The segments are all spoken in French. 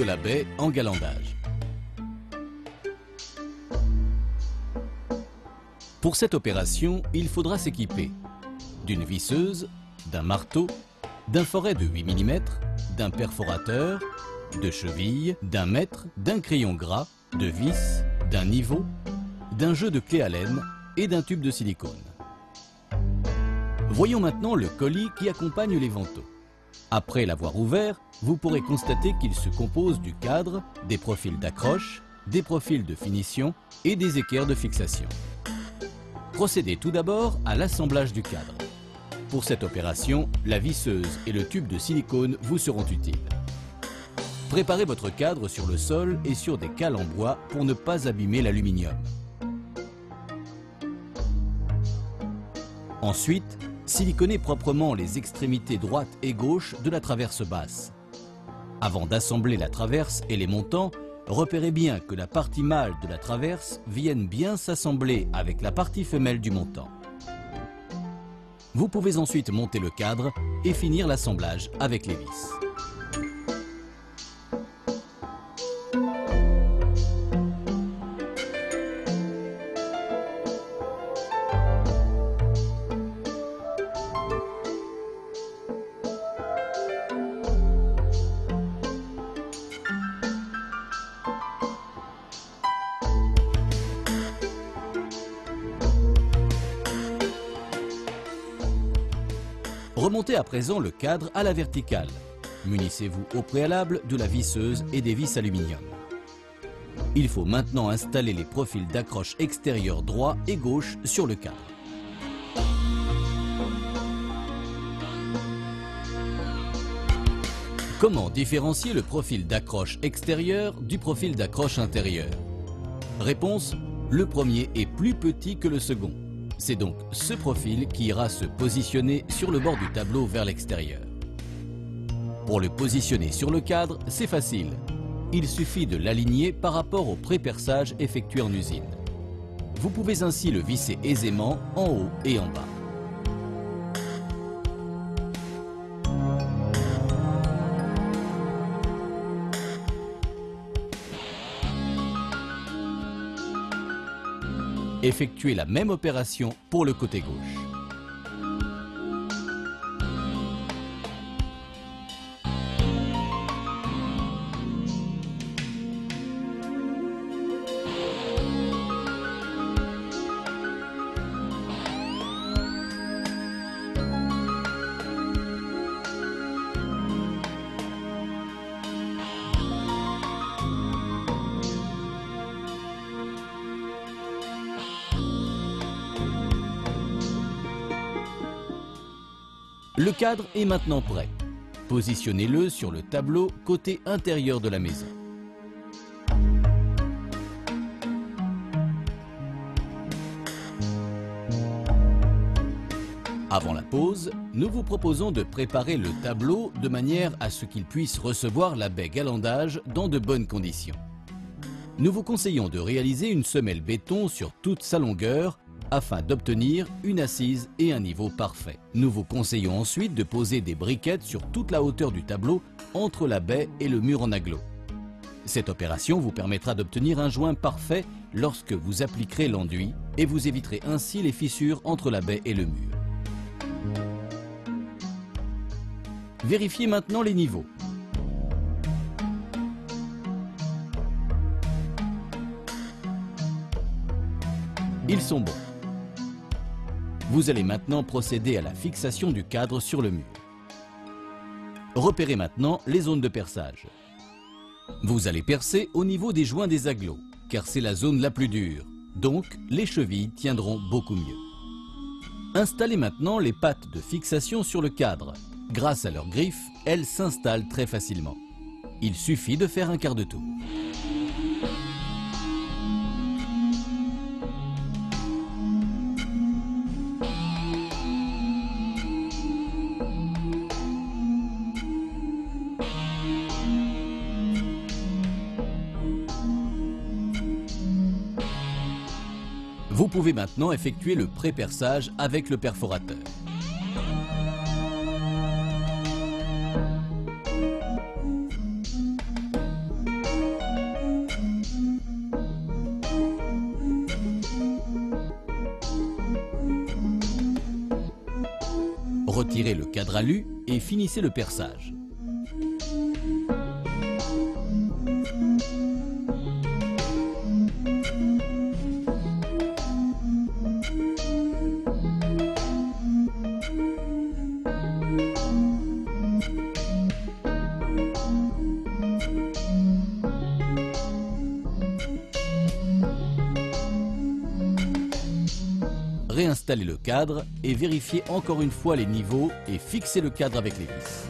de la baie en galandage. Pour cette opération, il faudra s'équiper d'une visseuse, d'un marteau, d'un foret de 8 mm, d'un perforateur, de chevilles, d'un mètre, d'un crayon gras, de vis, d'un niveau, d'un jeu de clé à laine et d'un tube de silicone. Voyons maintenant le colis qui accompagne les vantaux. Après l'avoir ouvert, vous pourrez constater qu'il se compose du cadre, des profils d'accroche, des profils de finition et des équerres de fixation. Procédez tout d'abord à l'assemblage du cadre. Pour cette opération, la visseuse et le tube de silicone vous seront utiles. Préparez votre cadre sur le sol et sur des cales en bois pour ne pas abîmer l'aluminium. Ensuite, siliconez proprement les extrémités droite et gauche de la traverse basse. Avant d'assembler la traverse et les montants, repérez bien que la partie mâle de la traverse vienne bien s'assembler avec la partie femelle du montant. Vous pouvez ensuite monter le cadre et finir l'assemblage avec les vis. Remontez à présent le cadre à la verticale. Munissez-vous au préalable de la visseuse et des vis aluminium. Il faut maintenant installer les profils d'accroche extérieurs droit et gauche sur le cadre. Comment différencier le profil d'accroche extérieur du profil d'accroche intérieur? Réponse: le premier est plus petit que le second. C'est donc ce profil qui ira se positionner sur le bord du tableau vers l'extérieur. Pour le positionner sur le cadre, c'est facile. Il suffit de l'aligner par rapport au pré-perçage effectué en usine. Vous pouvez ainsi le visser aisément en haut et en bas. Effectuez la même opération pour le côté gauche. Le cadre est maintenant prêt. Positionnez-le sur le tableau côté intérieur de la maison. Avant la pose, nous vous proposons de préparer le tableau de manière à ce qu'il puisse recevoir la baie galandage dans de bonnes conditions. Nous vous conseillons de réaliser une semelle béton sur toute sa longueur afin d'obtenir une assise et un niveau parfait. Nous vous conseillons ensuite de poser des briquettes sur toute la hauteur du tableau entre la baie et le mur en aglo. Cette opération vous permettra d'obtenir un joint parfait lorsque vous appliquerez l'enduit et vous éviterez ainsi les fissures entre la baie et le mur. Vérifiez maintenant les niveaux. Ils sont bons. Vous allez maintenant procéder à la fixation du cadre sur le mur. Repérez maintenant les zones de perçage. Vous allez percer au niveau des joints des aglos, car c'est la zone la plus dure, donc les chevilles tiendront beaucoup mieux. Installez maintenant les pattes de fixation sur le cadre. Grâce à leurs griffes, elles s'installent très facilement. Il suffit de faire un quart de tour. Vous pouvez maintenant effectuer le pré-perçage avec le perforateur. Retirez le cadre alu et finissez le perçage. Réinstallez le cadre et vérifiez encore une fois les niveaux et fixez le cadre avec les vis.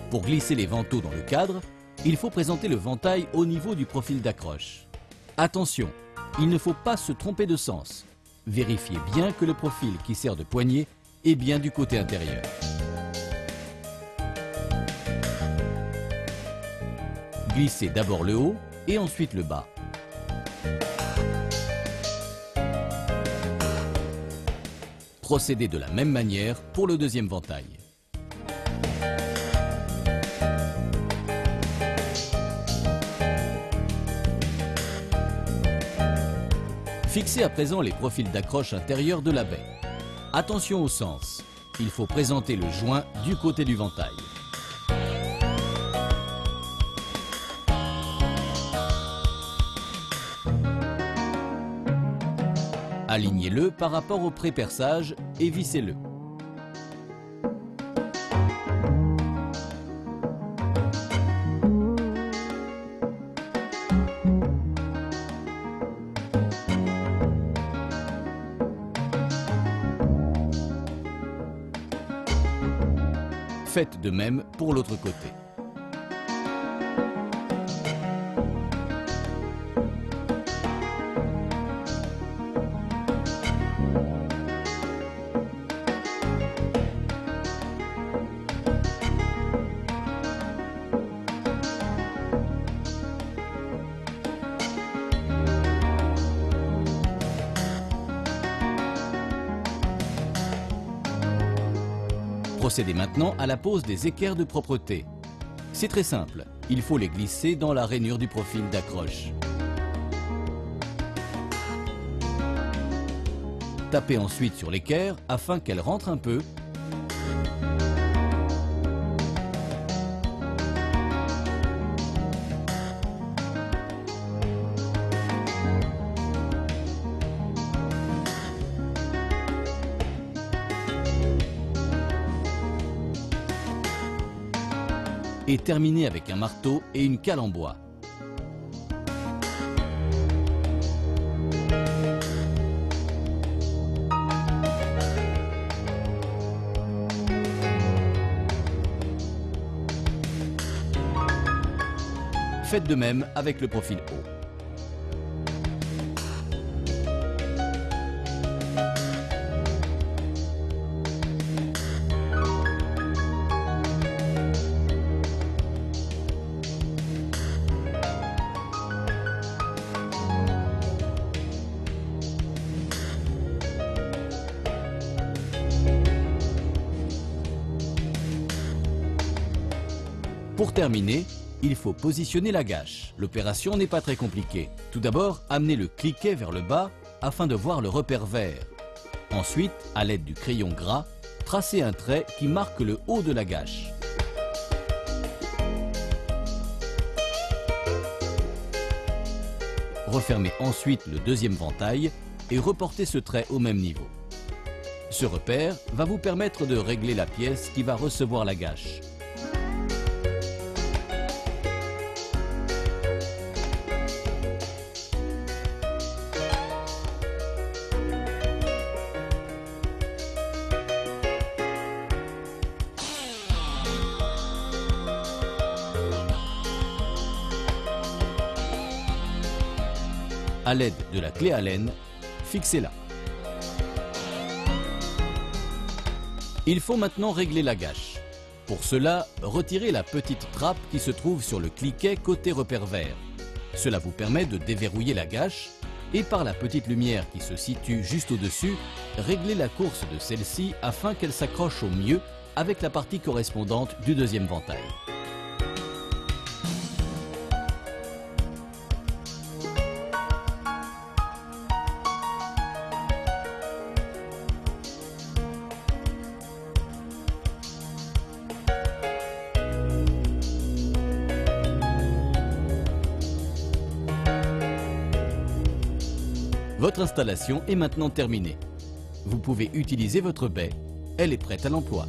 Pour glisser les vantaux dans le cadre, il faut présenter le ventail au niveau du profil d'accroche. Attention, il ne faut pas se tromper de sens. Vérifiez bien que le profil qui sert de poignée est bien du côté intérieur. Glissez d'abord le haut et ensuite le bas. Procédez de la même manière pour le deuxième ventail. Fixez à présent les profils d'accroche intérieurs de la baie. Attention au sens, il faut présenter le joint du côté du ventail. Alignez-le par rapport au pré-perçage et vissez-le. Faites de même pour l'autre côté. Procédez maintenant à la pose des équerres de propreté. C'est très simple, il faut les glisser dans la rainure du profil d'accroche. Tapez ensuite sur l'équerre afin qu'elle rentre un peu. Et terminez avec un marteau et une cale en bois. Faites de même avec le profil haut. Pour terminer, il faut positionner la gâche. L'opération n'est pas très compliquée. Tout d'abord, amenez le cliquet vers le bas afin de voir le repère vert. Ensuite, à l'aide du crayon gras, tracez un trait qui marque le haut de la gâche. Refermez ensuite le deuxième ventail et reportez ce trait au même niveau. Ce repère va vous permettre de régler la pièce qui va recevoir la gâche. À l'aide de la clé Allen, fixez-la. Il faut maintenant régler la gâche. Pour cela, retirez la petite trappe qui se trouve sur le cliquet côté repère vert. Cela vous permet de déverrouiller la gâche et par la petite lumière qui se situe juste au-dessus, régler la course de celle-ci afin qu'elle s'accroche au mieux avec la partie correspondante du deuxième ventail. Votre installation est maintenant terminée. Vous pouvez utiliser votre baie, elle est prête à l'emploi.